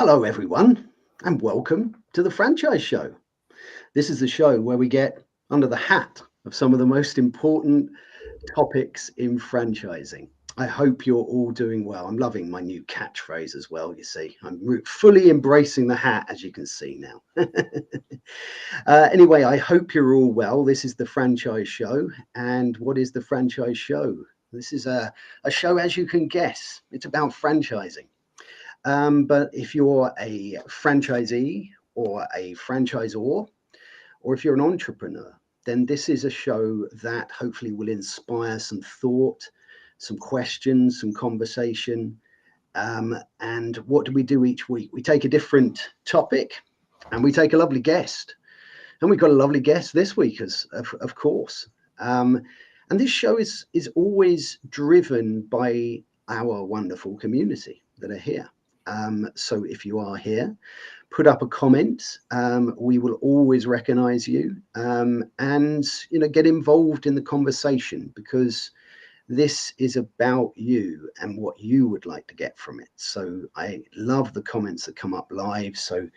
Hello, everyone, and welcome to the Franchise Show. This is the show where we get under the hat of some of the most important topics in franchising. I hope you're all doing well. I'm loving my new catchphrase as well. You see, I'm fully embracing the hat, as you can see now. Anyway, I hope you're all well. This is the Franchise Show. And what is the Franchise Show? This is a show, as you can guess, it's about franchising. But if you're a franchisee or a franchisor, or if you're an entrepreneur, then this is a show that hopefully will inspire some thought, some questions, some conversation. And what do we do each week? We take a different topic and we take a lovely guest. And we've got a lovely guest this week, of course. And this show is always driven by our wonderful community that are here. So if you are here, put up a comment. We will always recognize you, and get involved in the conversation, because this is about you and what you would like to get from it. So I love the comments that come up live, so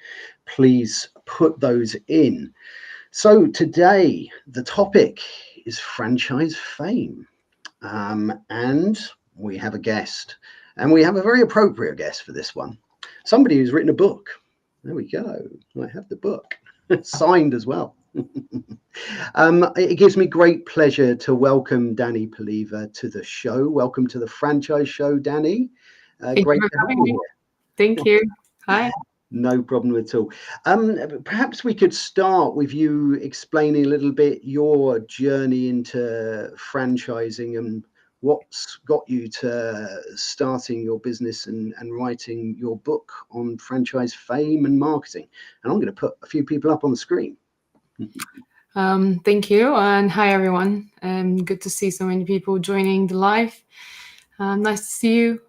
please put those in. So today the topic is franchise fame, and we have a guest. And we have a very appropriate guest for this one. Somebody who's written a book. There we go. I have the book signed as well. It gives me great pleasure to welcome Dani Peleva to the show. Welcome to the Franchise Show, Dani. Great to have you here. Thank you. Hi. No problem at all. Perhaps we could start with you explaining a little bit your journey into franchising and what's got you to starting your business and writing your book on franchise fame and marketing. And I'm going to put a few people up on the screen. Thank you. And hi, everyone. Good to see so many people joining the live. Nice to see you.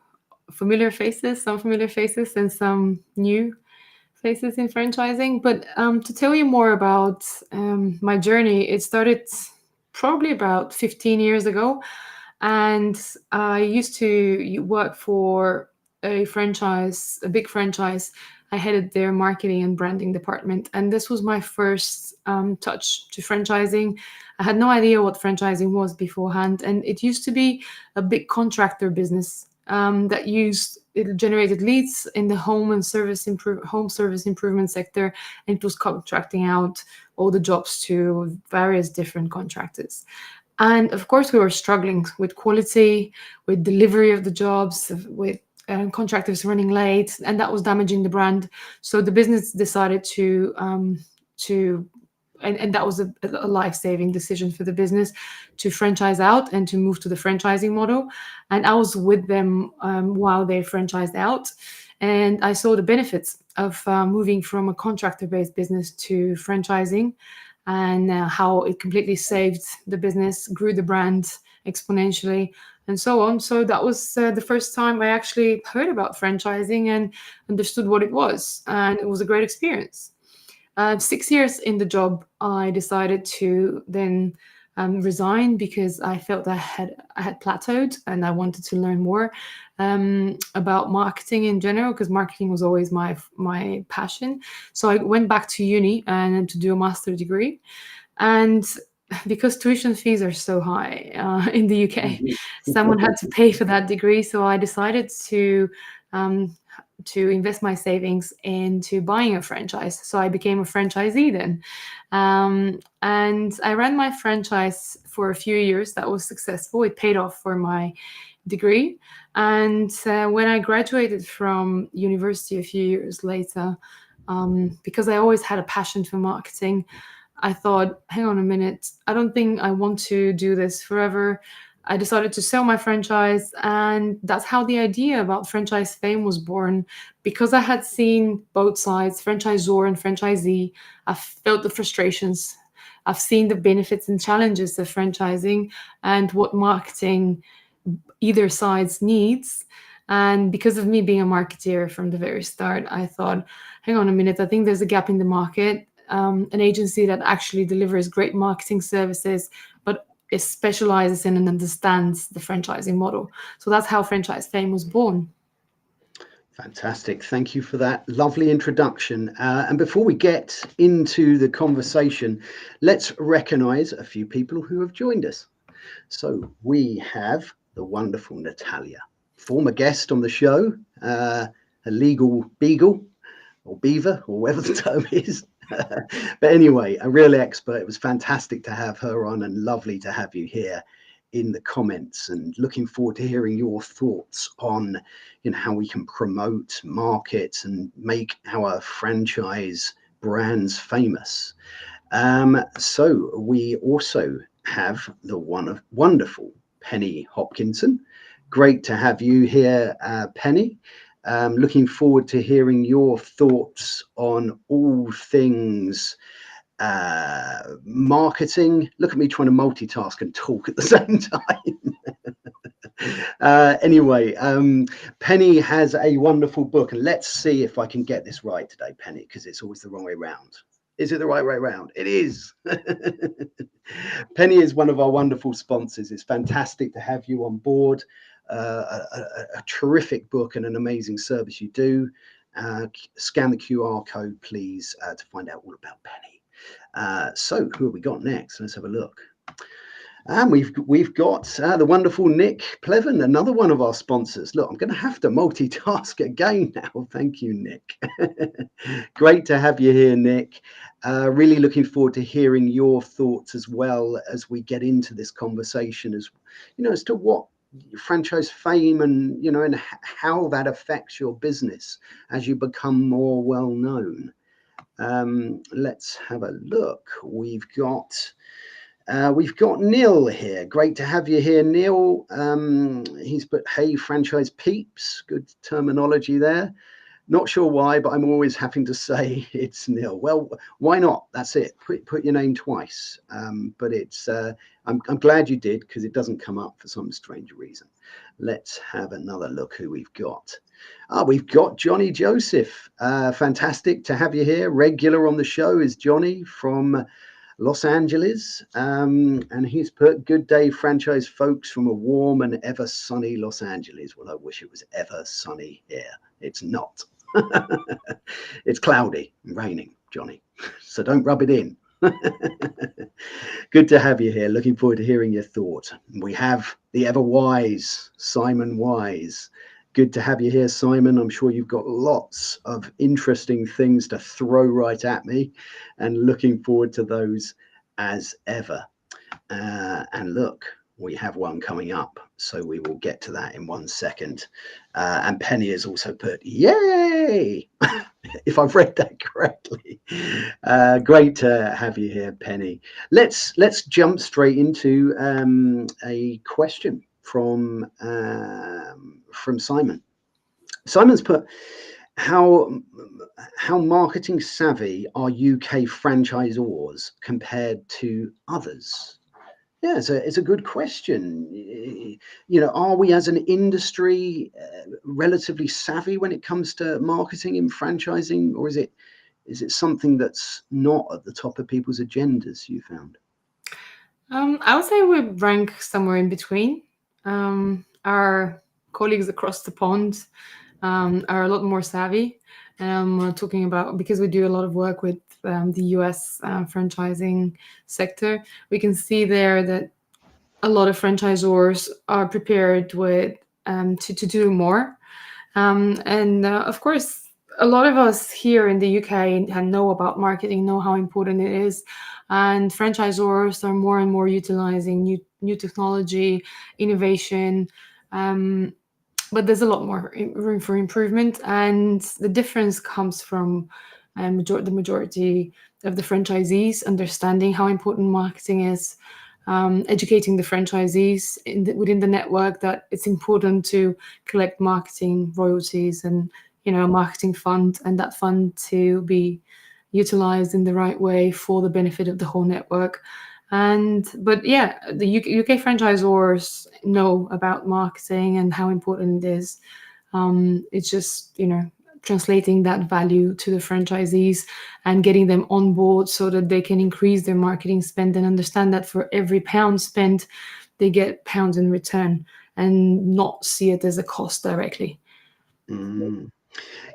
Familiar faces, some familiar faces, and some new faces in franchising. But to tell you more about my journey, it started probably about 15 years ago. And I used to work for a franchise, a big franchise. I headed their marketing and branding department. And this was my first touch to franchising. I had no idea what franchising was beforehand. And it used to be a big contractor business it generated leads in the home service improvement sector. And it was contracting out all the jobs to various different contractors. And of course, we were struggling with quality, with delivery of the jobs, with contractors running late, and that was damaging the brand. So the business decided and that was a life-saving decision for the business to franchise out and to move to the franchising model. And I was with them while they franchised out. And I saw the benefits of moving from a contractor-based business to franchising, and how it completely saved the business, grew the brand exponentially, and so on. So that was the first time I actually heard about franchising and understood what it was. And it was a great experience. 6 years in the job, I decided to then resign, because I felt I had plateaued and I wanted to learn more about marketing in general, because marketing was always my passion. So I went back to uni and to do a master's degree. And because tuition fees are so high in the UK, someone had to pay for that degree. So I decided to invest my savings into buying a franchise. So I became a franchisee then. And I ran my franchise for a few years. That was successful. It paid off for my degree. And when I graduated from university a few years later, because I always had a passion for marketing, I thought, hang on a minute, I don't think I want to do this forever. I decided to sell my franchise, and that's how the idea about franchise fame was born. Because I had seen both sides, franchisor and franchisee. I've felt the frustrations. I've seen the benefits and challenges of franchising and what marketing either sides needs. And because of me being a marketeer from the very start, I thought, hang on a minute, I think there's a gap in the market. An agency that actually delivers great marketing services, but it specializes in and understands the franchising model. So that's how Franchise Fame was born. Fantastic. Thank you for that lovely introduction. And before we get into the conversation, let's recognize a few people who have joined us. So we have the wonderful Natalia, former guest on the show, a legal beagle or beaver or whatever the term is. But anyway, a real expert. It was fantastic to have her on and lovely to have you here in the comments, and looking forward to hearing your thoughts on how we can promote, market, and make our franchise brands famous. So we also have the wonderful Penny Hopkinson. Great to have you here, Penny. Looking forward to hearing your thoughts on all things marketing. Look at me trying to multitask and talk at the same time. Anyway, Penny has a wonderful book, and let's see if I can get this right today, Penny, because it's always the wrong way around. Is it the right way around? It is. Penny is one of our wonderful sponsors. It's fantastic to have you on board. A terrific book and an amazing service you do. Scan the QR code, please, to find out all about Penny. So who have we got next? Let's have a look. And we've got the wonderful Nick Plevan, another one of our sponsors. Look, I'm going to have to multitask again now. Thank you, Nick. Great to have you here, Nick. Really looking forward to hearing your thoughts as well as we get into this conversation, as to what franchise fame and and how that affects your business as you become more well known. Let's have a look. We've got Neil here. Great to have you here, Neil. He's put, "Hey, franchise peeps." Good terminology there. Not sure why, but I'm always having to say it's Neil. Well, why not? That's it. Put your name twice. But it's I'm glad you did, because it doesn't come up for some strange reason. Let's have another look who we've got. We've got Johnny Joseph. Fantastic to have you here. Regular on the show is Johnny from Los Angeles. And he's put, "Good day, franchise folks, from a warm and ever sunny Los Angeles." Well, I wish it was ever sunny here. It's not. It's cloudy and raining, Johnny. So don't rub it in. Good to have you here. Looking forward to hearing your thoughts. We have the ever wise Simon Wise. Good to have you here, Simon. I'm sure you've got lots of interesting things to throw right at me, and looking forward to those as ever. And look, we have one coming up, so we will get to that in 1 second. And Penny has also put, "Yay!" if I've read that correctly. Great to have you here, Penny. Let's jump straight into a question from Simon. Simon's put, how marketing savvy are UK franchisors compared to others? Yeah, it's a good question. Are we as an industry relatively savvy when it comes to marketing and franchising, or is it something that's not at the top of people's agendas, you found? I would say we rank somewhere in between. Our colleagues across the pond are a lot more savvy. Talking about, because we do a lot of work with the US franchising sector, we can see there that a lot of franchisors are prepared with to do more. And of course, a lot of us here in the UK know about marketing, know how important it is. And franchisors are more and more utilizing new technology, innovation. But there's a lot more room for improvement. And the difference comes from the majority of the franchisees understanding how important marketing is, educating the franchisees within the network that it's important to collect marketing royalties and a marketing fund, and that fund to be utilized in the right way for the benefit of the whole network. But yeah, the UK franchisors know about marketing and how important it is. It's just translating that value to the franchisees and getting them on board so that they can increase their marketing spend and understand that for every pound spent, they get pounds in return, and not see it as a cost directly.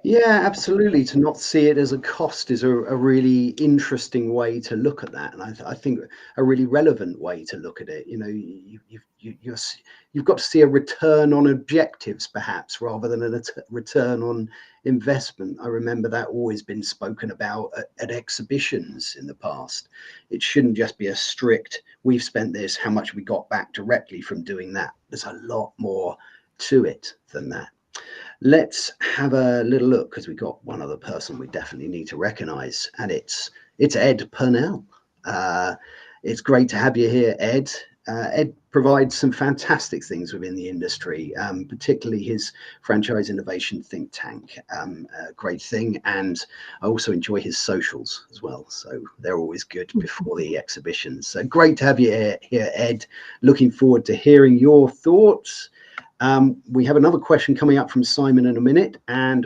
Yeah, absolutely. To not see it as a cost is a really interesting way to look at that, and I think a really relevant way to look at it. You know, you've got to see a return on objectives, perhaps, rather than a return on investment. I remember that always been spoken about at exhibitions in the past. It shouldn't just be a strict, we've spent this, how much we got back directly from doing that. There's a lot more to it than that. Let's have a little look, because we've got one other person we definitely need to recognize, and it's Ed Purnell. It's great to have you here, Ed. Ed provides some fantastic things within the industry, particularly his franchise innovation think tank. A great thing, and I also enjoy his socials as well. So they're always good before the exhibitions. So great to have you here, Ed. Looking forward to hearing your thoughts. We have another question coming up from Simon in a minute, and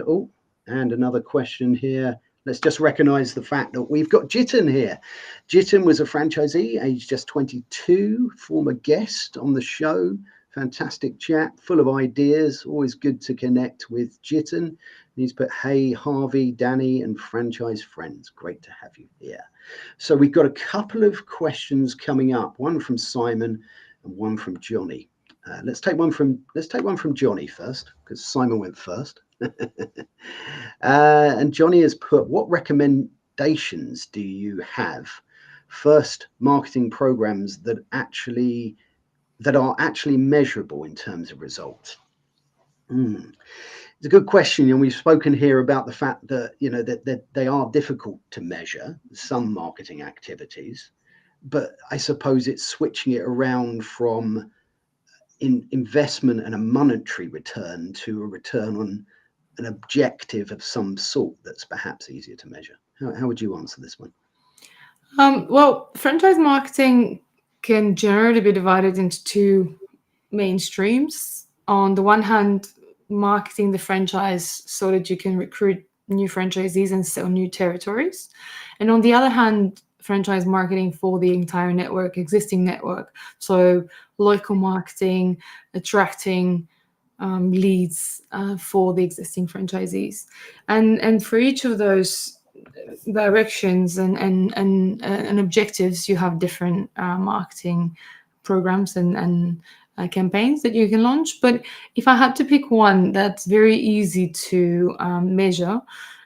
another question here. Let's just recognize the fact that we've got Jitin here. Jitin was a franchisee, aged just 22, former guest on the show. Fantastic chat, full of ideas. Always good to connect with Jitin. He's put, hey, Harvey, Dani, and franchise friends. Great to have you here. So we've got a couple of questions coming up, one from Simon and one from Johnny. Let's take one from Johnny first, because Simon went first. And Johnny has put, what recommendations do you have? First, marketing programs that are actually measurable in terms of results. It's a good question, and we've spoken here about the fact that that they are difficult to measure, some marketing activities, but I suppose it's switching it around from investment and a monetary return to a return on an objective of some sort that's perhaps easier to measure. How would you answer this one? Well, franchise marketing can generally be divided into two main streams. On the one hand, marketing the franchise so that you can recruit new franchisees and sell new territories. And on the other hand, franchise marketing for the entire network, existing network. So local marketing, attracting leads for the existing franchisees. And for each of those directions and objectives, you have different marketing programs and campaigns that you can launch. But if I had to pick one that's very easy to measure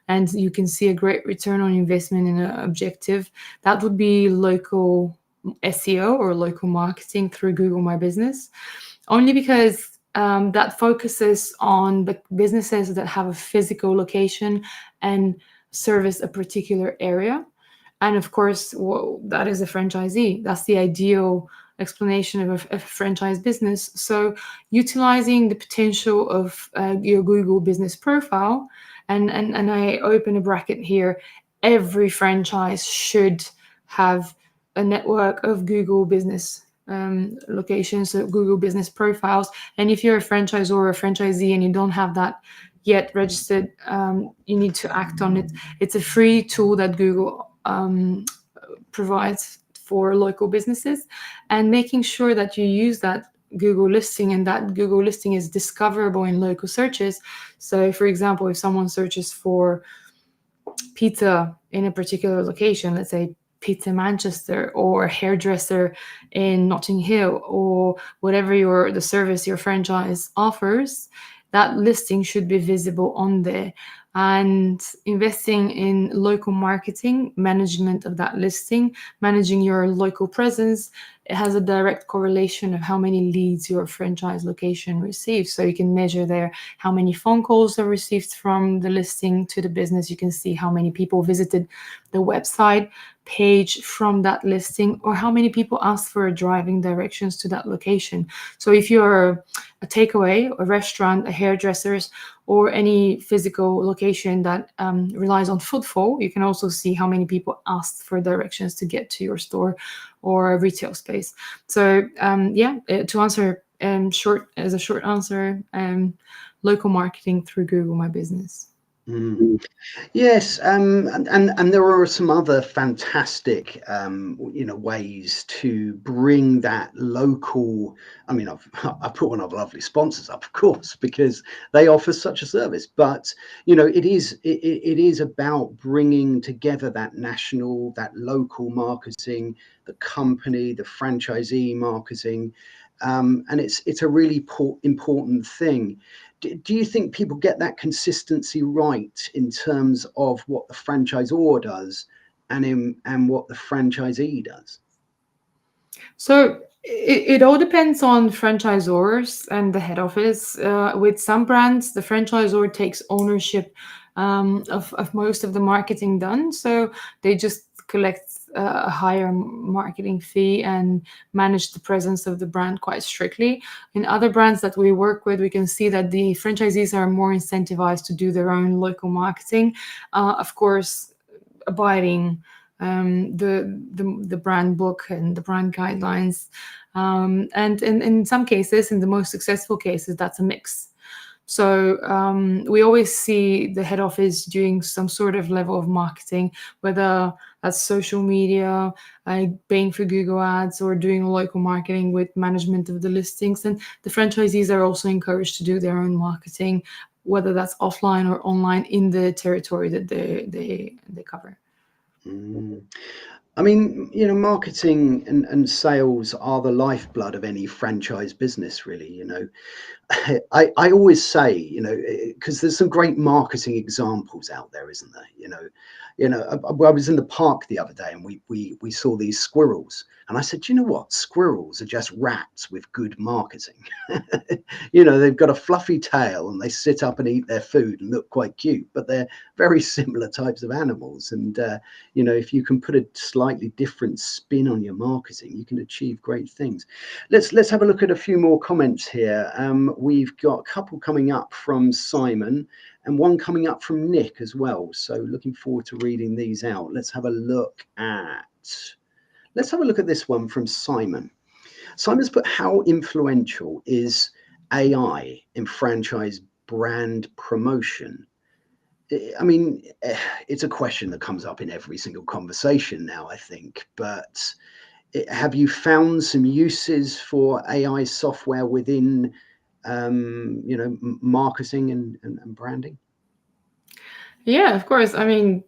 and you can see a great return on investment in an objective, that would be local SEO or local marketing through Google My Business, only because that focuses on the businesses that have a physical location and service a particular area. And of course, that is a franchisee. That's the ideal explanation of a franchise business. So utilizing the potential of your Google business profile, and I open a bracket here, every franchise should have a network of Google business locations, so Google business profiles. And if you're a franchisor or a franchisee and you don't have that yet registered, you need to act on it. It's a free tool that Google provides for local businesses, and making sure that you use that Google listing and that Google listing is discoverable in local searches. So for example, if someone searches for pizza in a particular location, let's say Pizza Manchester or hairdresser in Notting Hill or whatever the service your franchise offers, that listing should be visible on there. And investing in local marketing, management of that listing, managing your local presence, it has a direct correlation of how many leads your franchise location receives. So you can measure there how many phone calls are received from the listing to the business. You can see how many people visited the website page from that listing, or how many people asked for driving directions to that location. So if you're a takeaway, a restaurant, a hairdresser's, or any physical location that relies on footfall, you can also see how many people asked for directions to get to your store or a retail space. So to answer short answer, local marketing through Google My Business. Mm. Yes, and there are some other fantastic, ways to bring that local. I mean, I've put one of our lovely sponsors up, of course, because they offer such a service. But it is about bringing together that national, that local marketing, the company, the franchisee marketing, and it's a really important thing. Do you think people get that consistency right in terms of what the franchisor does and what the franchisee does? So it all depends on franchisors and the head office. With some brands, the franchisor takes ownership of most of the marketing done. So they just collect a higher marketing fee and manage the presence of the brand quite strictly. In other brands that we work with, we can see that the franchisees are more incentivized to do their own local marketing. Of course, abiding the brand book and the brand guidelines. And in some cases, in the most successful cases, that's a mix. So we always see the head office doing some sort of level of marketing, whether that's social media, paying for Google ads, or doing local marketing with management of the listings. And the franchisees are also encouraged to do their own marketing, whether that's offline or online in the territory that they cover. Mm. I mean, marketing and sales are the lifeblood of any franchise business, really. I always say, because there's some great marketing examples out there, isn't there? I was in the park the other day and we saw these squirrels, and I said, you know what? Squirrels are just rats with good marketing. They've got a fluffy tail and they sit up and eat their food and look quite cute, but they're very similar types of animals. And if you can put a slightly different spin on your marketing, you can achieve great things. Let's have a look at a few more comments here. We've got a couple coming up from Simon and one coming up from Nick as well. So looking forward to reading these out. Let's have a look at this one from Simon. Simon's put, how influential is AI in franchise brand promotion? I mean, it's a question that comes up in every single conversation now, I think. But have you found some uses for AI software within, marketing and branding? Yeah, of course. I mean,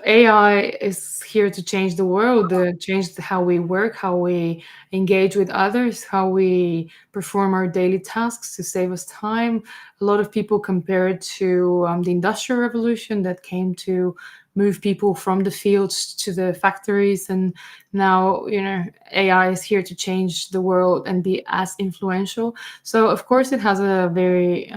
AI is here to change the world, change how we work, how we engage with others, how we perform our daily tasks to save us time. A lot of people compare it to the Industrial Revolution that came to move people from the fields to the factories. And now, AI is here to change the world and be as influential. So, of course, it has a very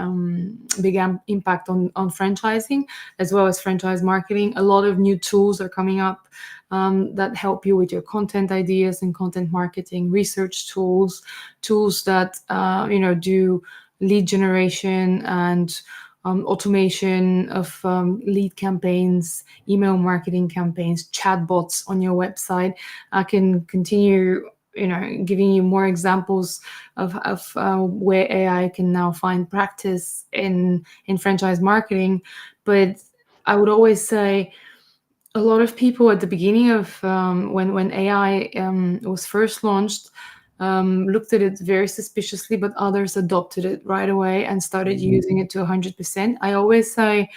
big impact on franchising as well as franchise marketing. A lot of new tools are coming up that help you with your content ideas and content marketing, research tools that do lead generation and automation of lead campaigns, email marketing campaigns, chatbots on your website. I can continue giving you more examples of where AI can now find practice in franchise marketing. But I would always say a lot of people at the beginning of when AI was first launched looked at it very suspiciously, but others adopted it right away and started using it to 100%. I always say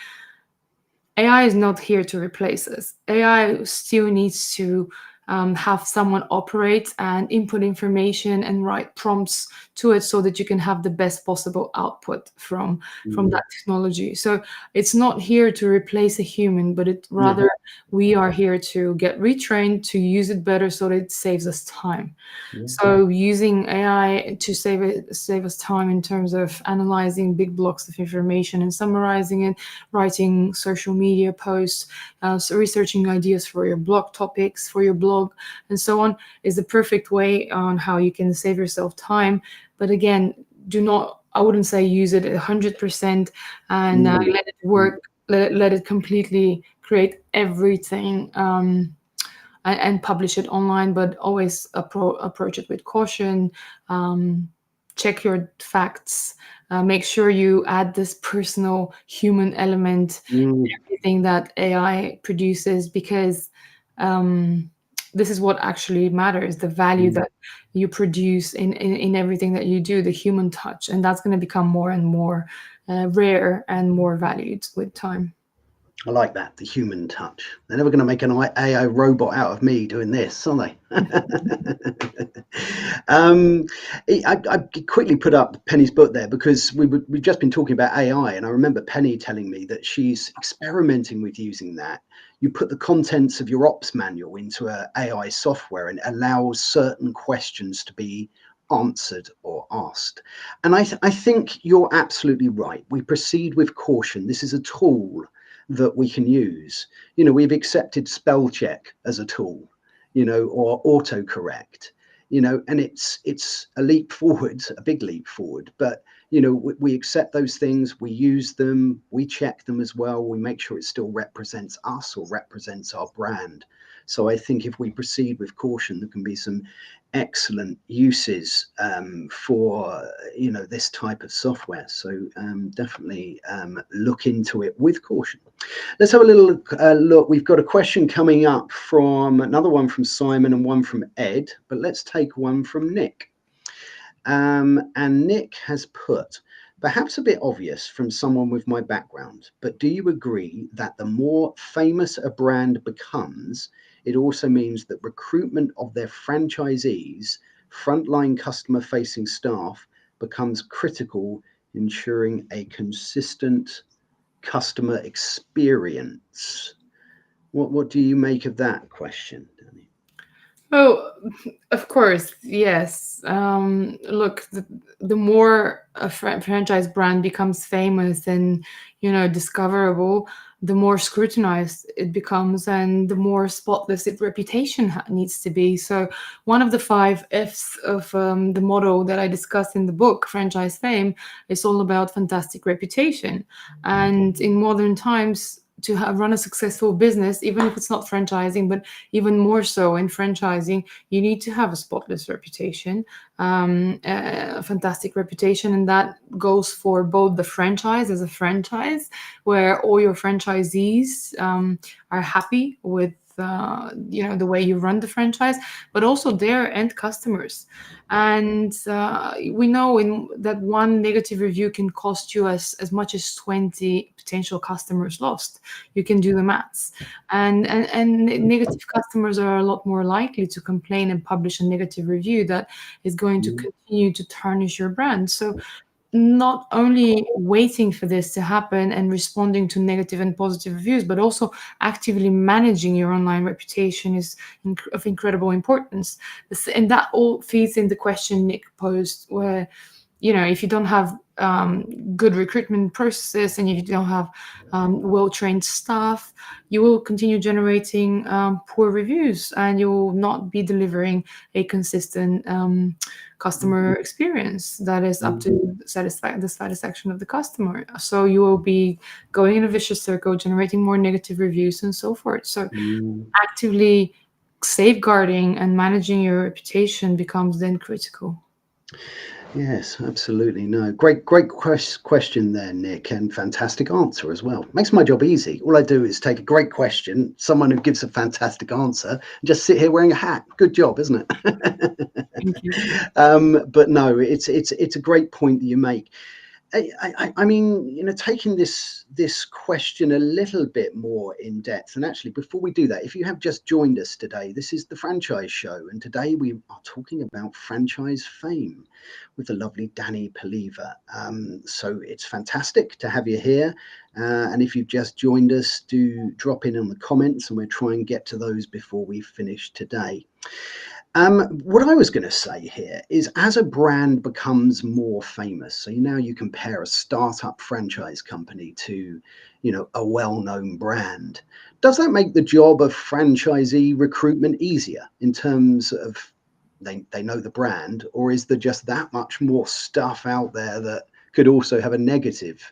AI is not here to replace us. AI still needs to have someone operate and input information and write prompts to it so that you can have the best possible output from that technology. So it's not here to replace a human, but rather we are here to get retrained to use it better so that it saves us time. So using AI to save us time in terms of analyzing big blocks of information and summarizing it, writing social media posts, so researching ideas for your blog topics, for your blog, and so on, is the perfect way on how you can save yourself time. But again, I wouldn't say use it 100% and let it work, let it completely create everything. And publish it online, but always approach it with caution. Check your facts make sure you add this personal human element Mm. in everything that AI produces, because this is what actually matters, the value that you produce in everything that you do, the human touch. And that's going to become more and more rare and more valued with time. I like that, the human touch. They're never going to make an AI robot out of me doing this, are they? I quickly put up Penny's book there because we've just been talking about AI, and I remember Penny telling me that she's experimenting with using that. You put the contents of your ops manual into a AI software and it allows certain questions to be answered or asked. And I think you're absolutely right. We proceed with caution. This is a tool that we can use. We've accepted spell check as a tool, or autocorrect, and it's a leap forward, a big leap forward. But we accept those things, we use them, we check them as well, we make sure it still represents us or represents our brand. So I think if we proceed with caution, there can be some excellent uses for this type of software. So definitely look into it with caution. Let's have a little look. We've got a question coming up from another one from Simon and one from Ed, but let's take one from Nick. And Nick has put, perhaps a bit obvious from someone with my background, but do you agree that the more famous a brand becomes, it also means that recruitment of their franchisees, frontline customer-facing staff, becomes critical, ensuring a consistent customer experience? What do you make of that question, Dani? Oh, of course, yes. Look, the more a franchise brand becomes famous and, discoverable, the more scrutinized it becomes and the more spotless its reputation needs to be. So one of the 5 F's of the model that I discussed in the book, Franchise Fame, is all about fantastic reputation. And in modern times, to run a successful business, even if it's not franchising, but even more so in franchising, you need to have a spotless reputation, a fantastic reputation. And that goes for both the franchise as a franchise, where all your franchisees are happy with the way you run the franchise, but also their end customers. And we know that one negative review can cost you as much as 20 potential customers lost. You can do the maths. And negative customers are a lot more likely to complain and publish a negative review that is going to continue to tarnish your brand. So not only waiting for this to happen and responding to negative and positive reviews, but also actively managing your online reputation is of incredible importance. And that all feeds in the question Nick posed, where, if you don't have good recruitment processes and if you don't have well-trained staff, you will continue generating poor reviews and you will not be delivering a consistent customer experience that is up to the satisfaction of the customer. So you will be going in a vicious circle, generating more negative reviews and so forth. So actively safeguarding and managing your reputation becomes then critical. Yes, absolutely. No, great question there, Nick, and fantastic answer as well. Makes my job easy. All I do is take a great question, someone who gives a fantastic answer, and just sit here wearing a hat. Good job, isn't it? Thank you. But no, it's a great point that you make. I mean, taking this question a little bit more in depth, and actually, before we do that, if you have just joined us today, this is the Franchise Show, and today we are talking about franchise fame with the lovely Dani Peleva. So it's fantastic to have you here, and if you've just joined us, do drop in the comments, and we'll try and get to those before we finish today. What I was going to say here is, as a brand becomes more famous, so now you compare a startup franchise company to, a well-known brand. Does that make the job of franchisee recruitment easier in terms of they know the brand, or is there just that much more stuff out there that could also have a negative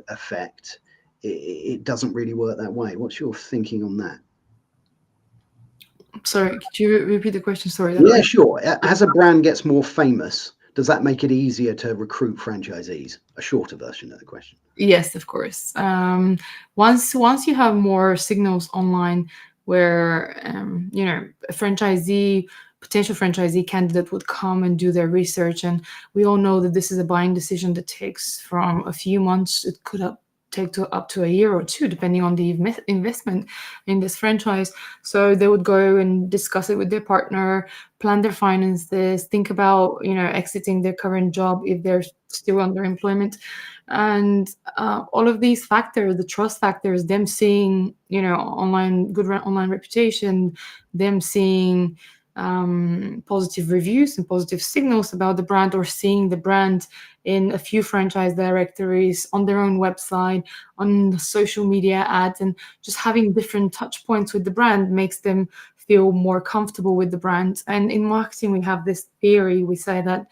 effect? It doesn't really work that way. What's your thinking on that? Sorry, could you repeat the question? Sorry. Yeah, sure. As a brand gets more famous, Does that make it easier to recruit franchisees? A shorter version of the question. Yes, of course. Once you have more signals online where a potential franchisee candidate would come and do their research, and we all know that this is a buying decision that takes from a few months. It could take up to a year or two, depending on the investment in this franchise. So they would go and discuss it with their partner, plan their finances, think about exiting their current job if they're still under employment, and all of these factors, the trust factors, them seeing good online reputation, them seeing positive reviews and positive signals about the brand, or seeing the brand in a few franchise directories, on their own website, on social media ads, and just having different touch points with the brand makes them feel more comfortable with the brand. And in marketing, we have this theory. We say that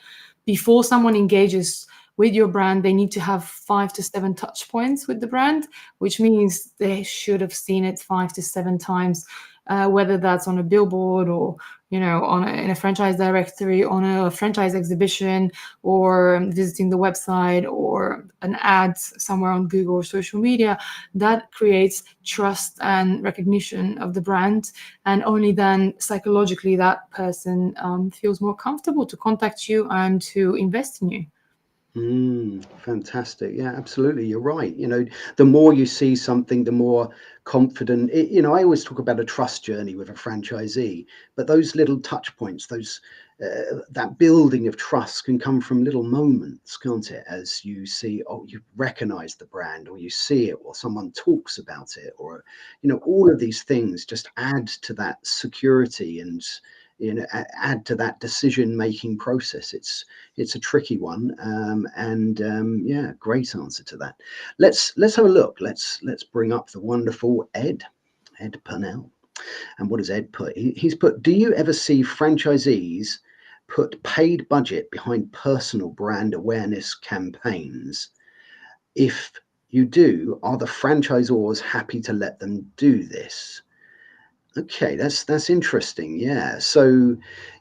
before someone engages with your brand, they need to have 5 to 7 touch points with the brand, which means they should have seen it 5 to 7 times, whether that's on a billboard or in a franchise directory, on a franchise exhibition, or visiting the website, or an ad somewhere on Google or social media. That creates trust and recognition of the brand, and only then psychologically that person feels more comfortable to contact you and to invest in you. Fantastic. Yeah, absolutely. You're right. The more you see something, the more confident. I always talk about a trust journey with a franchisee, but those little touch points, that building of trust can come from little moments, can't it? As you see, you recognize the brand, or you see it, or someone talks about it, or all of these things just add to that security and add to that decision-making process. It's a tricky one, yeah, great answer to that. Let's have a look. Let's bring up the wonderful Ed Purnell. And what has Ed put? He's put, do you ever see franchisees put paid budget behind personal brand awareness campaigns? If you do, are the franchisors happy to let them do this? Okay, that's interesting. Yeah. So,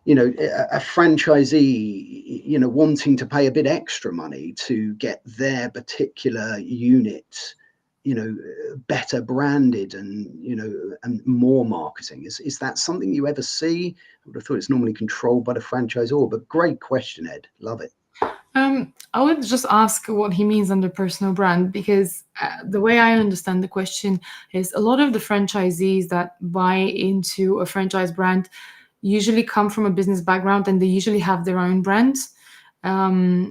a franchisee, wanting to pay a bit extra money to get their particular unit, better branded and more marketing. Is that something you ever see? I would have thought it's normally controlled by the franchisor, but great question, Ed. Love it. I would just ask what he means under personal brand, because the way I understand the question is a lot of the franchisees that buy into a franchise brand usually come from a business background, and they usually have their own brands,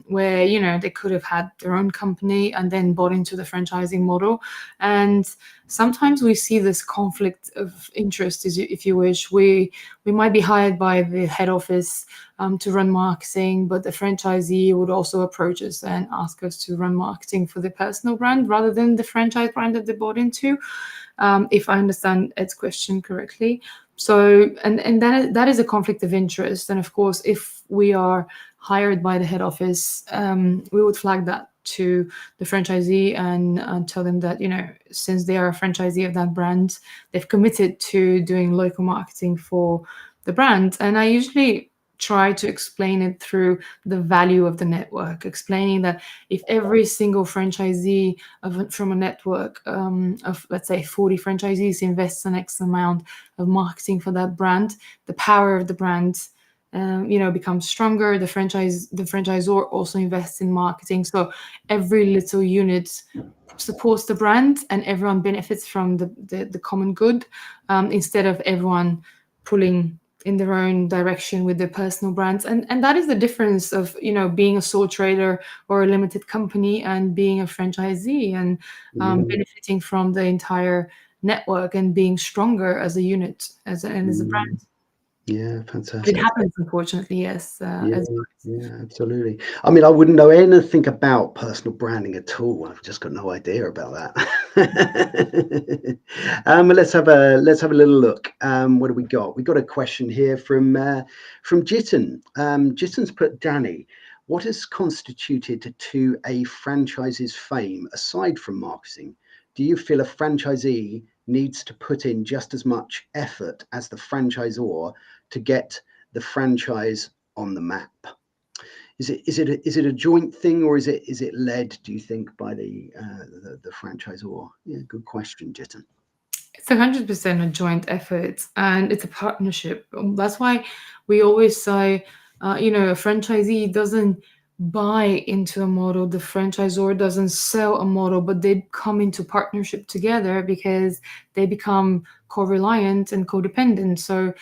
where they could have had their own company and then bought into the franchising model. And sometimes we see this conflict of interest, if you wish. We might be hired by the head office to run marketing, but the franchisee would also approach us and ask us to run marketing for the personal brand rather than the franchise brand that they bought into, if I understand Ed's question correctly. So, and that is a conflict of interest. And of course, if we are hired by the head office, we would flag that to the franchisee and tell them that, since they are a franchisee of that brand, they've committed to doing local marketing for the brand. And I usually try to explain it through the value of the network, explaining that if every single franchisee from a network of, let's say, 40 franchisees invests an X amount of marketing for that brand, the power of the brand becomes stronger. The franchisor also invests in marketing. So every little unit supports the brand, and everyone benefits from the common good, instead of everyone pulling in their own direction with their personal brands. And that is the difference of being a sole trader or a limited company and being a franchisee, and benefiting from the entire network and being stronger as a unit, as a brand. Yeah, fantastic. But it happens, unfortunately, yes. Yeah, absolutely. I mean, I wouldn't know anything about personal branding at all. I've just got no idea about that. Let's have a little look. What do we got? We got a question here from Jitin. Jitin's put, Dani, what has constituted to a franchise's fame aside from marketing? Do you feel a franchisee needs to put in just as much effort as the franchisor to get the franchise on the map? Is it a joint thing, or is it led, do you think, by the franchisor? Yeah, good question, Jitin. It's 100% a joint effort, and it's a partnership. That's why we always say, a franchisee doesn't buy into a model, the franchisor doesn't sell a model, but they come into partnership together because they become co-reliant and codependent. So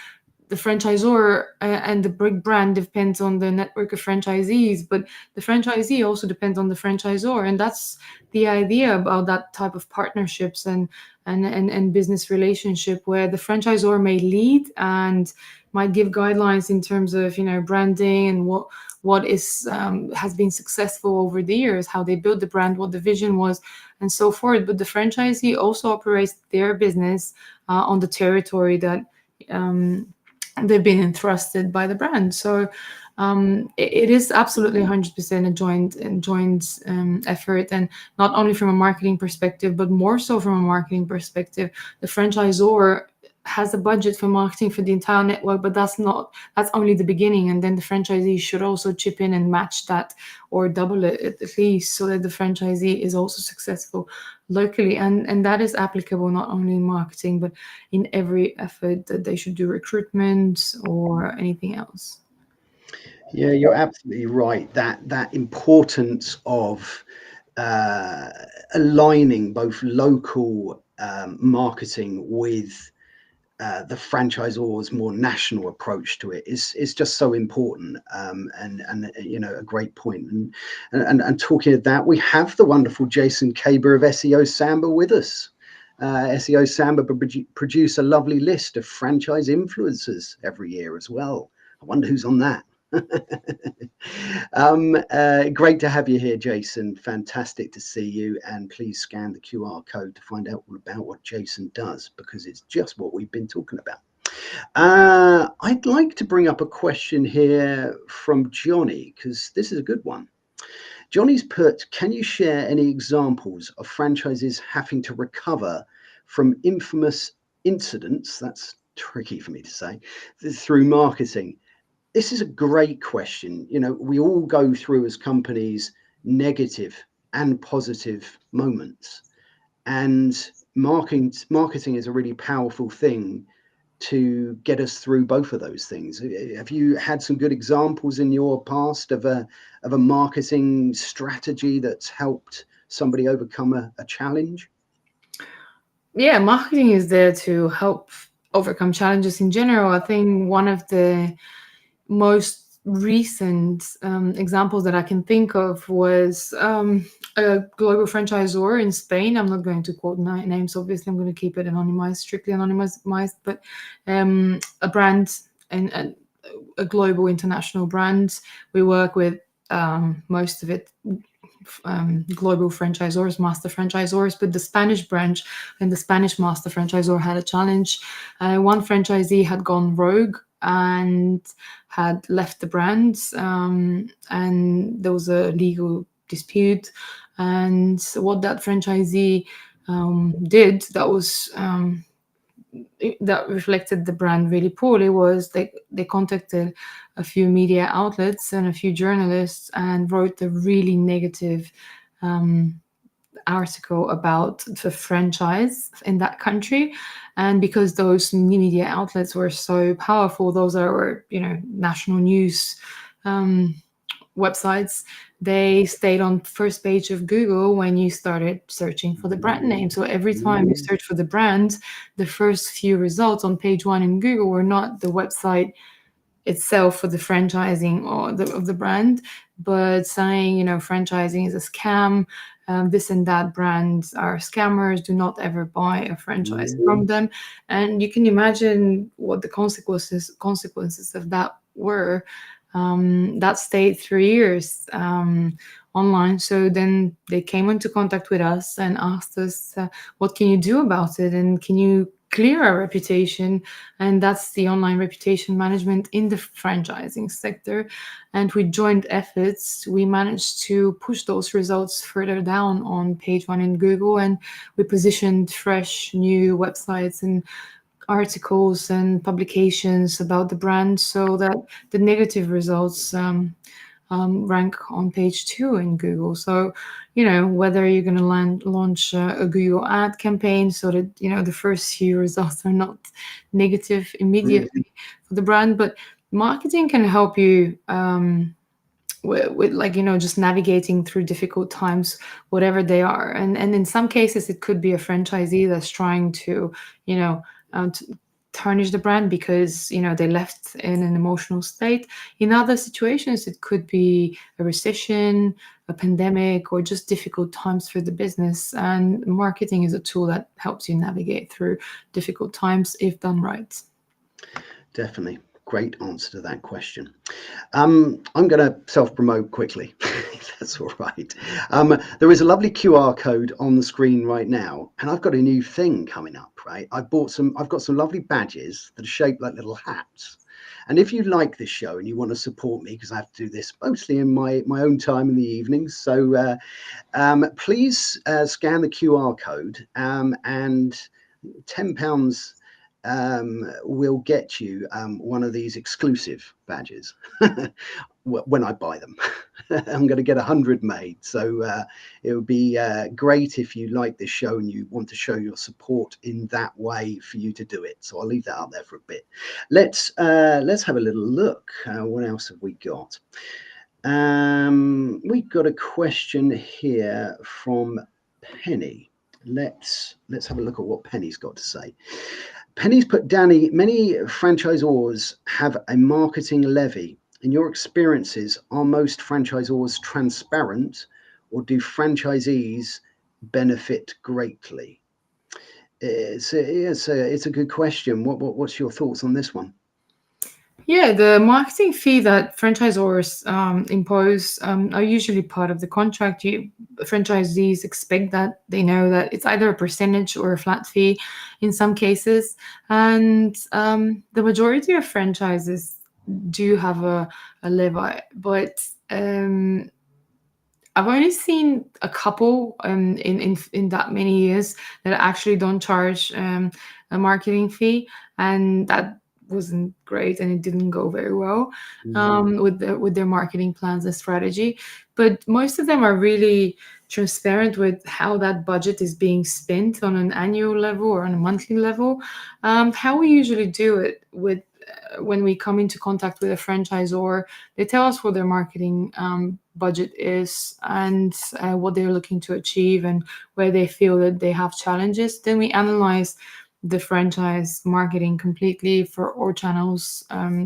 the franchisor and the big brand depends on the network of franchisees, but the franchisee also depends on the franchisor, and that's the idea about that type of partnerships and business relationship, where the franchisor may lead and might give guidelines in terms of branding and what is has been successful over the years, how they built the brand, what the vision was, and so forth. But the franchisee also operates their business on the territory that they've been entrusted by the brand. So it is absolutely 100% a joint effort, and not only from a marketing perspective, but more so from a marketing perspective. The franchisor has a budget for marketing for the entire network, but that's only the beginning, and then the franchisee should also chip in and match that or double it at least, so that the franchisee is also successful locally. And that is applicable not only in marketing, but in every effort that they should do, recruitment or anything else. Yeah, you're absolutely right. That importance of aligning both local marketing with the franchisor's more national approach to it is just so important, and a great point. And talking of that, we have the wonderful Jason Kaber of SeoSamba with us. SeoSamba produce a lovely list of franchise influencers every year as well. I wonder who's on that. Great to have you here, Jason. Fantastic to see you. And please scan the QR code to find out all about what Jason does, because it's just what we've been talking about. I'd like to bring up a question here from Johnny, because this is a good one. Johnny's put, can you share any examples of franchises having to recover from infamous incidents? That's tricky for me to say, through marketing. This is a great question. We all go through as companies negative and positive moments, and marketing is a really powerful thing to get us through both of those things. Have you had some good examples in your past of a marketing strategy that's helped somebody overcome a challenge? Yeah, marketing is there to help overcome challenges in general. I think one of the most recent examples that I can think of was a global franchisor in Spain. I'm not going to quote names, obviously. I'm going to keep it anonymized, strictly anonymized, but a brand and a global international brand. We work with most of it global franchisors, master franchisors, but the Spanish branch and the Spanish master franchisor had a challenge. One franchisee had gone rogue and had left the brand, and there was a legal dispute. And what that franchisee did that reflected the brand really poorly was they contacted a few media outlets and a few journalists and wrote a really negative article about the franchise in that country. And because those media outlets were so powerful, those are national news websites, they stayed on first page of Google when you started searching for the brand name. So every time you search for the brand, the first few results on page one in Google were not the website itself for the franchising or of the brand, but saying, franchising is a scam. This and that brands are scammers. Do not ever buy a franchise from them. And you can imagine what the consequences of that were. That stayed 3 years online. So then they came into contact with us and asked us, what can you do about it? And can you clear our reputation? And that's the online reputation management in the franchising sector. And with joint efforts, we managed to push those results further down on page one in Google. And we positioned fresh new websites and articles and publications about the brand, so that the negative results rank on page 2 in Google. So, whether you're going to launch a Google ad campaign so that, the first few results are not negative immediately for the brand, but marketing can help you with like, just navigating through difficult times, whatever they are. And in some cases, it could be a franchisee that's trying to, tarnish the brand because they left in an emotional state. In other situations, it could be a recession, a pandemic, or just difficult times for the business. And marketing is a tool that helps you navigate through difficult times if done right. Definitely. Great answer to that question. I'm going to self-promote quickly, if that's all right. There is a lovely QR code on the screen right now, and I've got a new thing coming up, right? I've got some lovely badges that are shaped like little hats. And if you like this show and you want to support me, because I have to do this mostly in my own time in the evenings, so please scan the QR code, and £10 will get you one of these exclusive badges when I buy them. I'm going to get 100 made, so it would be great if you like this show and you want to show your support in that way for you to do it. So I'll leave that up there for a bit. Let's have a little look. What else have we got? We've got a question here from Penny. Let's have a look at what Penny's got to say. Penny's put, Dani, many franchisors have a marketing levy. In your experiences, are most franchisors transparent, or do franchisees benefit greatly? It's a good question. What's your thoughts on this one? Yeah, the marketing fee that franchisors impose are usually part of the contract. Franchisees expect that, they know that it's either a percentage or a flat fee in some cases. And the majority of franchises do have a levy, but I've only seen a couple in that many years that actually don't charge a marketing fee, and that wasn't great, and it didn't go very well with their marketing plans and strategy. But most of them are really transparent with how that budget is being spent on an annual level or on a monthly level. How we usually do it when we come into contact with a franchisor, they tell us what their marketing budget is and what they're looking to achieve and where they feel that they have challenges. Then we analyze the franchise marketing completely for all channels,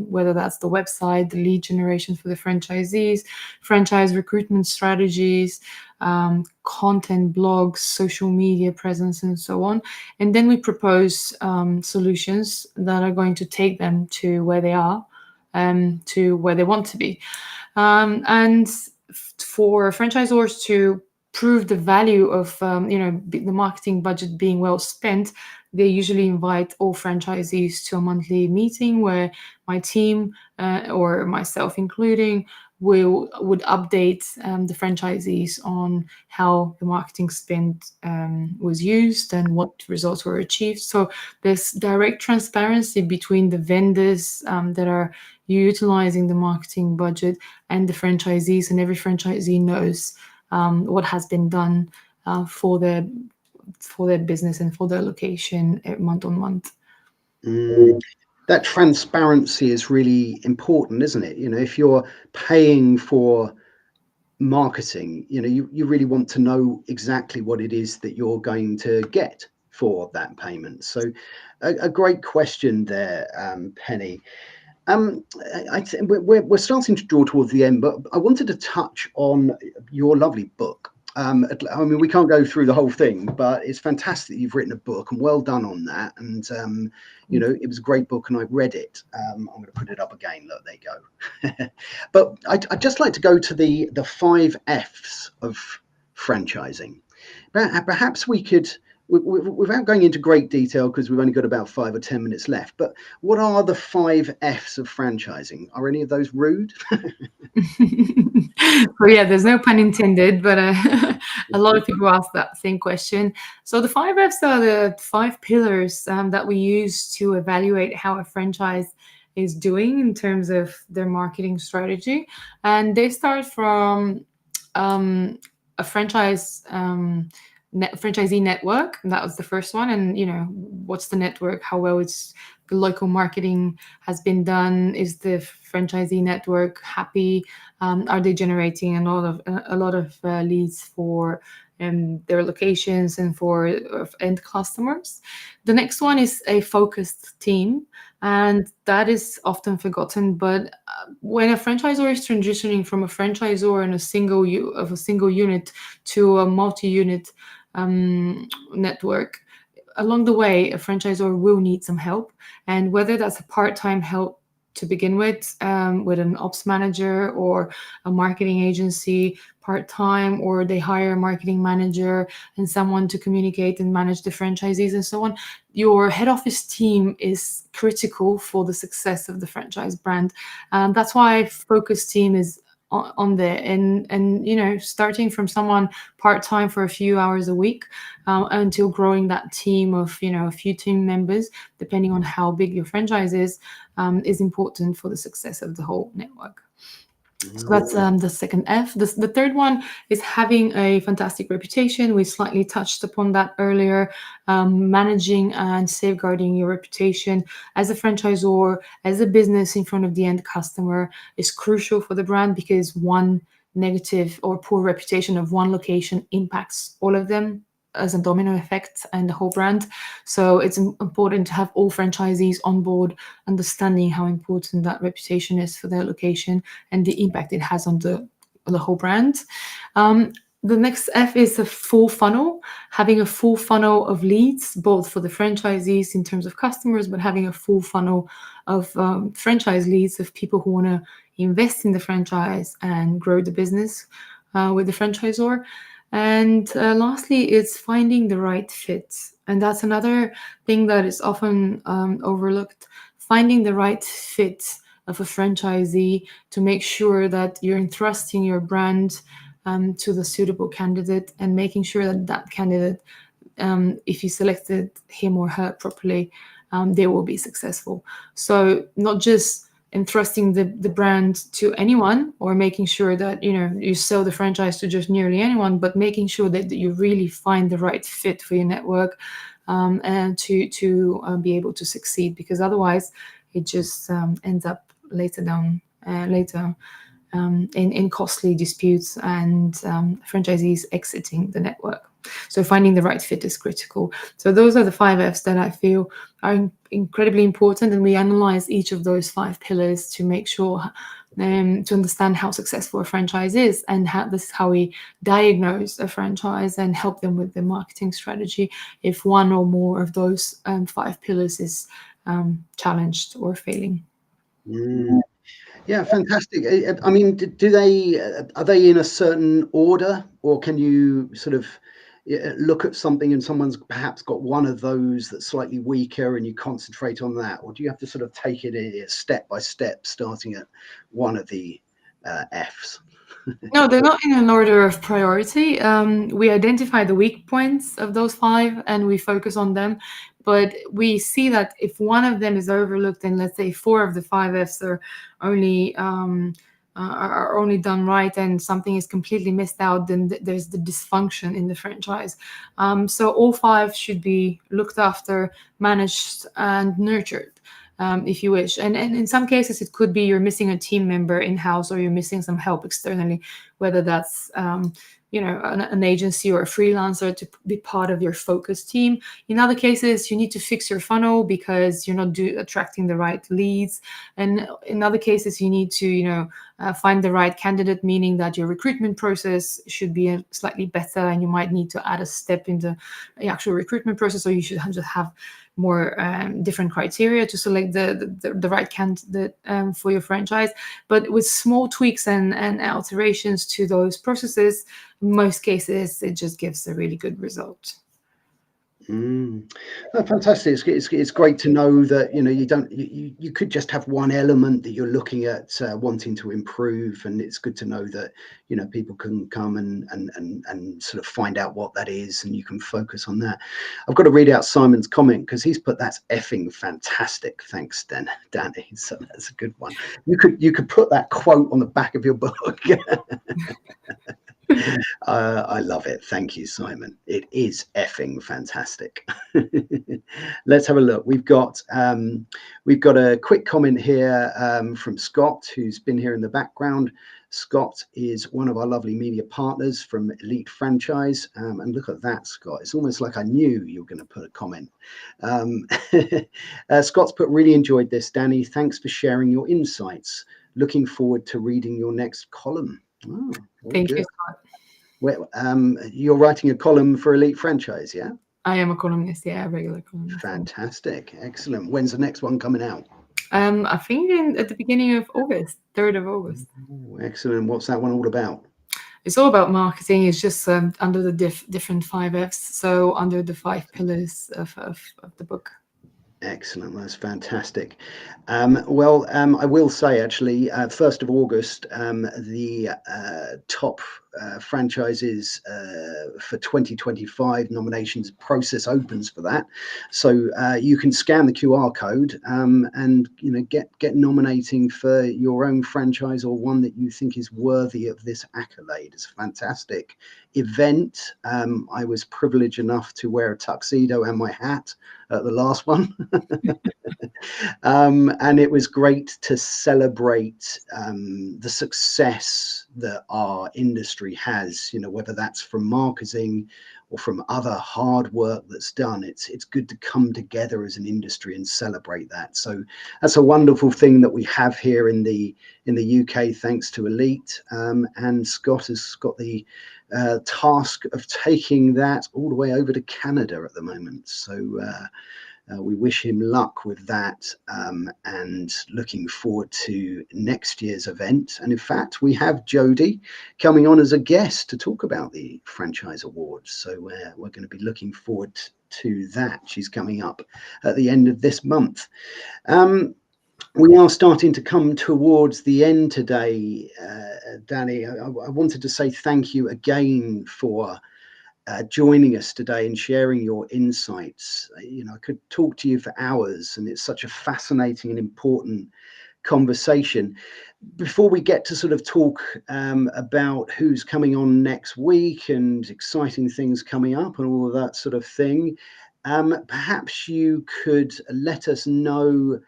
whether that's the website, the lead generation for the franchisees, franchise recruitment strategies, content, blogs, social media presence, and so on. And then we propose solutions that are going to take them to where they are, to where they want to be. And for franchisors to prove the value of the marketing budget being well spent, they usually invite all franchisees to a monthly meeting where my team or myself including would update the franchisees on how the marketing spend was used and what results were achieved. So there's direct transparency between the vendors that are utilizing the marketing budget and the franchisees, and every franchisee knows what has been done for their business and for their location month on month. That transparency is really important, isn't it? If you're paying for marketing, you really want to know exactly what it is that you're going to get for that payment. So a great question there, Penny. We're starting to draw towards the end, but I wanted to touch on your lovely book. I mean, we can't go through the whole thing, but it's fantastic that you've written a book, and well done on that. And it was a great book, and I read it. I'm going to put it up again. Look, there you go. But I'd just like to go to the 5 F's of franchising. Perhaps we could, without going into great detail, because we've only got about 5 or 10 minutes left, but what are the 5 F's of franchising? Are any of those rude? Well, yeah, there's no pun intended, but a lot of people ask that same question. So the 5 F's are the 5 pillars that we use to evaluate how a franchise is doing in terms of their marketing strategy. And they start from a franchisee network. And that was the first one. And what's the network, how well it's the local marketing has been done, is the franchisee network happy, are they generating a lot of leads for their locations and for end customers. The next one is a focused team, and that is often forgotten. But when a franchisor is transitioning from a franchisor in a single unit to a multi-unit network, along the way, a franchisor will need some help, and whether that's a part-time help to begin with an ops manager or a marketing agency part-time, or they hire a marketing manager and someone to communicate and manage the franchisees and so on. Your head office team is critical for the success of the franchise brand. That's why focus team is on there, and starting from someone part-time for a few hours a week until growing that team of a few team members, depending on how big your franchise is important for the success of the whole network. So that's the second F. The third one is having a fantastic reputation. We slightly touched upon that earlier. Managing and safeguarding your reputation as a franchisor, as a business in front of the end customer is crucial for the brand, because one negative or poor reputation of one location impacts all of them as a domino effect and the whole brand. So it's important to have all franchisees on board, understanding how important that reputation is for their location and the impact it has on the whole brand. The next F is a full funnel, having a full funnel of leads, both for the franchisees in terms of customers, but having a full funnel of franchise leads of people who want to invest in the franchise and grow the business with the franchisor. And lastly, it's finding the right fit. And that's another thing that is often overlooked, finding the right fit of a franchisee to make sure that you're entrusting your brand to the suitable candidate, and making sure that that candidate, if you selected him or her properly, they will be successful. So not just entrusting the brand to anyone, or making sure that you sell the franchise to just nearly anyone, but making sure that you really find the right fit for your network and to be able to succeed, because otherwise it just ends up later in costly disputes and franchisees exiting the network. So finding the right fit is critical. So those are the 5 Fs that I feel are incredibly important, and we analyze each of those 5 pillars to make sure to understand how successful a franchise is, and this is how we diagnose a franchise and help them with their marketing strategy if one or more of those 5 pillars is challenged or failing. Yeah, fantastic. I mean, are they in a certain order, or can you sort of look at something and someone's perhaps got one of those that's slightly weaker and you concentrate on that, or do you have to sort of take it step by step, starting at one of the Fs? No, they're not in an order of priority. We identify the weak points of those 5 and we focus on them. But we see that if one of them is overlooked, and let's say 4 of the 5 Fs are only done right and something is completely missed out, then there's the dysfunction in the franchise. So all 5 should be looked after, managed, and nurtured. If you wish. And in some cases, it could be you're missing a team member in-house, or you're missing some help externally, whether that's an agency or a freelancer to be part of your focus team. In other cases, you need to fix your funnel because you're not attracting the right leads. And in other cases, you need to find the right candidate, meaning that your recruitment process should be slightly better, and you might need to add a step in the actual recruitment process, or you should just have more different criteria to select the right candidate for your franchise. But with small tweaks and alterations to those processes, in most cases, it just gives a really good result. Oh, fantastic. It's great to know that, you could just have one element that you're looking at wanting to improve, and it's good to know that people can come and sort of find out what that is, and you can focus on that. I've got to read out Simon's comment because he's put, "That's effing fantastic. Thanks, Dani." So that's a good one. You could put that quote on the back of your book. I love it. Thank you, Simon. It is effing fantastic. Let's have a look. We've got a quick comment here from Scott, who's been here in the background. Scott is one of our lovely media partners from Elite Franchise. And look at that, Scott. It's almost like I knew you were going to put a comment. Scott's put, "Really enjoyed this, Dani. Thanks for sharing your insights. Looking forward to reading your next column." Oh, Thank you, Scott. Well, you're writing a column for Elite Franchise, yeah? I am a columnist, yeah, a regular columnist. Fantastic, excellent. When's the next one coming out? I think at the beginning of August, 3rd of August. Oh, excellent. What's that one all about? It's all about marketing. It's just under the different 5 Fs, so under the 5 pillars of the book. Excellent. That's fantastic. I will say, actually, 1st of August, the top franchises for 2025 nominations process opens for that. So you can scan the QR code and get nominating for your own franchise or one that you think is worthy of this accolade. It's a fantastic event. I was privileged enough to wear a tuxedo and my hat at the last one. And it was great to celebrate the success that our industry has, whether that's from marketing or from other hard work that's done. It's good to come together as an industry and celebrate that. So that's a wonderful thing that we have here in the UK, thanks to Elite. And Scott has got the task of taking that all the way over to Canada at the moment. So we wish him luck with that, and looking forward to next year's event. And in fact, we have Jodie coming on as a guest to talk about the Franchise Awards. So we're going to be looking forward to that. She's coming up at the end of this month. We are starting to come towards the end today, Dani. I wanted to say thank you again for joining us today and sharing your insights. I could talk to you for hours, and it's such a fascinating and important conversation. Before we get to sort of talk about who's coming on next week and exciting things coming up and all of that sort of thing, perhaps you could let us know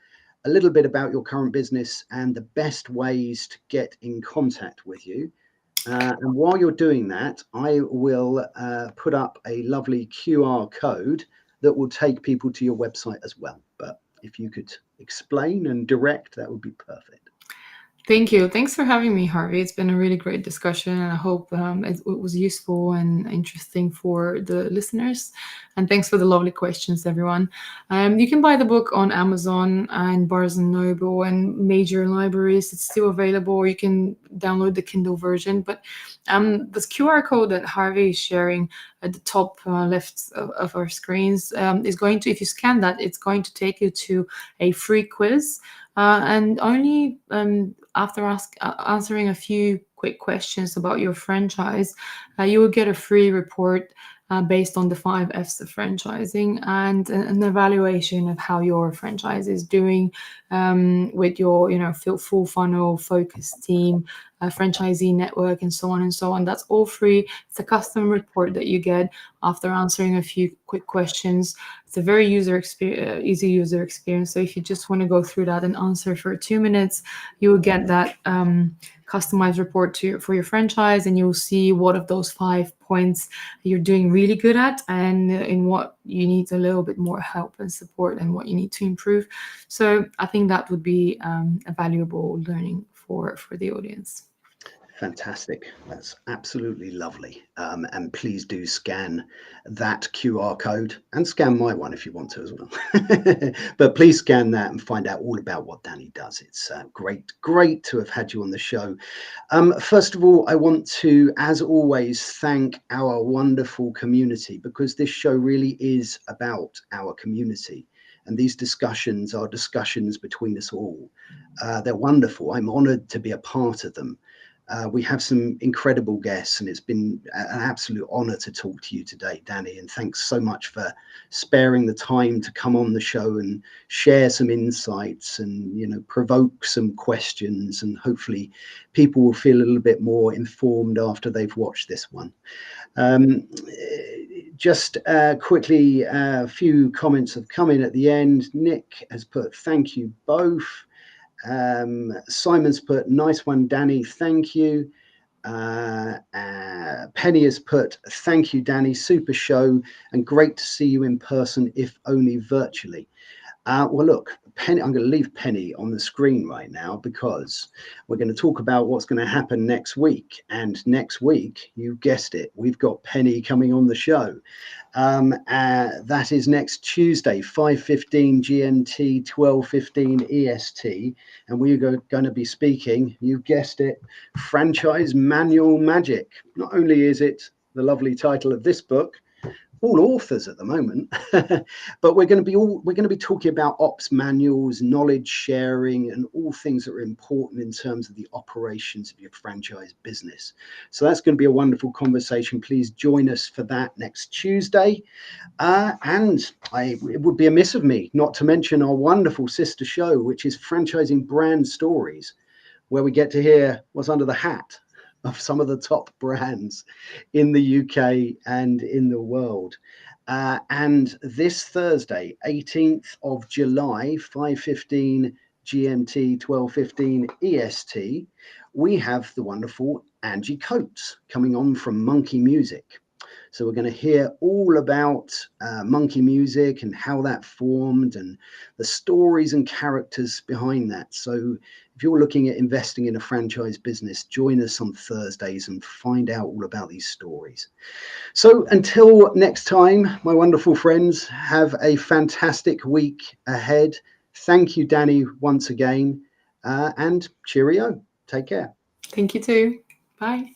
a little bit about your current business and the best ways to get in contact with you. And while you're doing that, I will put up a lovely QR code that will take people to your website as well. But if you could explain and direct, that would be perfect. Thank you. Thanks for having me, Harvey. It's been a really great discussion, and I hope it was useful and interesting for the listeners. And thanks for the lovely questions, everyone. You can buy the book on Amazon and Barnes & Noble and major libraries. It's still available. You can download the Kindle version. But this QR code that Harvey is sharing at the top left of our screens is going to, if you scan that, it's going to take you to a free quiz. And only after answering a few quick questions about your franchise, you will get a free report based on the 5 Fs of franchising and an evaluation of how your franchise is doing with your full funnel focused team, franchisee network, and so on and so on. That's all free. It's a custom report that you get after answering a few quick questions. It's a very easy user experience. So if you just want to go through that and answer for 2 minutes, you will get that customized report for your franchise, and you'll see what of those 5 points you're doing really good at and in what you need a little bit more help and support and what you need to improve. So I think that would be a valuable learning for the audience. Fantastic. That's absolutely lovely. And please do scan that QR code and scan my one if you want to as well. But please scan that and find out all about what Dani does. It's great to have had you on the show. First of all, I want to, as always, thank our wonderful community, because this show really is about our community. And these discussions are discussions between us all. They're wonderful. I'm honored to be a part of them. We have some incredible guests, and it's been an absolute honor to talk to you today, Dani. And thanks so much for sparing the time to come on the show and share some insights and, you know, provoke some questions. And hopefully people will feel a little bit more informed after they've watched this one. Just quickly, a few comments have come in at the end. Nick has put, thank you both. Simon's put, nice one, Dani, thank you. Penny has put, thank you, Dani, super show and great to see you in person, if only virtually. Well, look, Penny, I'm going to leave Penny on the screen right now, because we're going to talk about what's going to happen next week. And next week, you guessed it, we've got Penny coming on the show. That is next Tuesday, 5:15 GMT, 12:15 EST. And we are going to be speaking, you guessed it, Franchise Manual Magic. Not only is it the lovely title of this book, all authors at the moment, but we're going to be talking about ops manuals, knowledge sharing, and all things that are important in terms of the operations of your franchise business. So that's going to be a wonderful conversation. Please join us for that next Tuesday. And it would be amiss of me not to mention our wonderful sister show, which is Franchising Brand Stories, where we get to hear what's under the hat of some of the top brands in the UK and in the world. And this Thursday, 18th of July, 5:15 GMT, 12:15 EST, we have the wonderful Angie Coates coming on from Monkey Music. So we're going to hear all about Monkey Music and how that formed and the stories and characters behind that. So if you're looking at investing in a franchise business, join us on Thursdays and find out all about these stories. So until next time, my wonderful friends, have a fantastic week ahead. Thank you, Dani, once again, and cheerio. Take care. Thank you too. Bye.